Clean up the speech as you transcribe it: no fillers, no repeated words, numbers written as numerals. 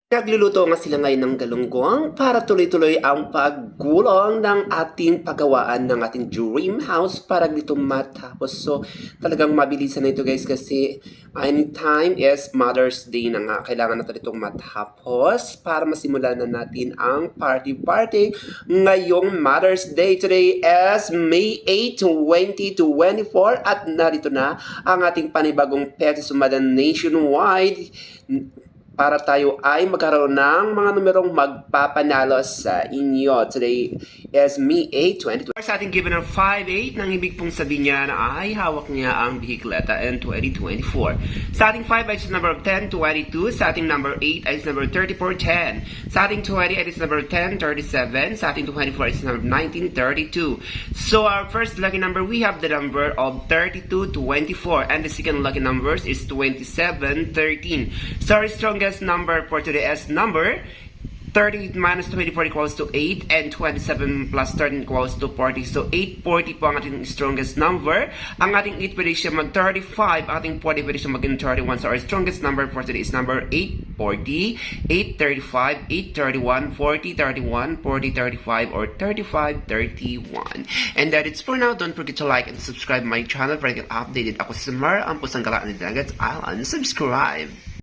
Nagluluto nga sila ngayon ng galunggong para tuloy-tuloy ang paggulong ng ating paggawaan ng ating dream house para dito matapos. So, talagang mabilisan na ito guys kasi anytime is Mother's Day na nga. Kailangan natin itong matapos para masimulan na natin ang party-party ngayong Mother's Day. Today is May 8, 2024 at narito na ang ating panibagong Petty Sumadan nationwide para tayo ay magkaroon ng mga numerong magpapanalo sa inyo. Today is May 8, 2020. Sa ating given ng 5-8, nang ibig pong sabihin niya na ay hawak niya ang bihikleta in 2024. Sa ating 5 ay number 10, 22. Sa ating number 8 ay number 34, 10. Sa ating 20 ay number 10, 37. Sa ating 24 ay number 19, 32. So our first lucky number, we have the number of 32, 24. And the second lucky numbers is 27, 13. So our strongest number for today is number 30 minus 24 equals to 8 and 27 plus 13 equals to 40. So 840 po ang ating strongest number. Ang ating 8 pwede siya mag 35, ating 40 pwede siya maging 31. So our strongest number for today is number 840, 835, 831, 40, 31, 40, 35, or 35, 31. And that it's for now. Don't forget to like and subscribe my channel para get updated ako sa Mar ang pusang galaan ng dagat. I'll unsubscribe.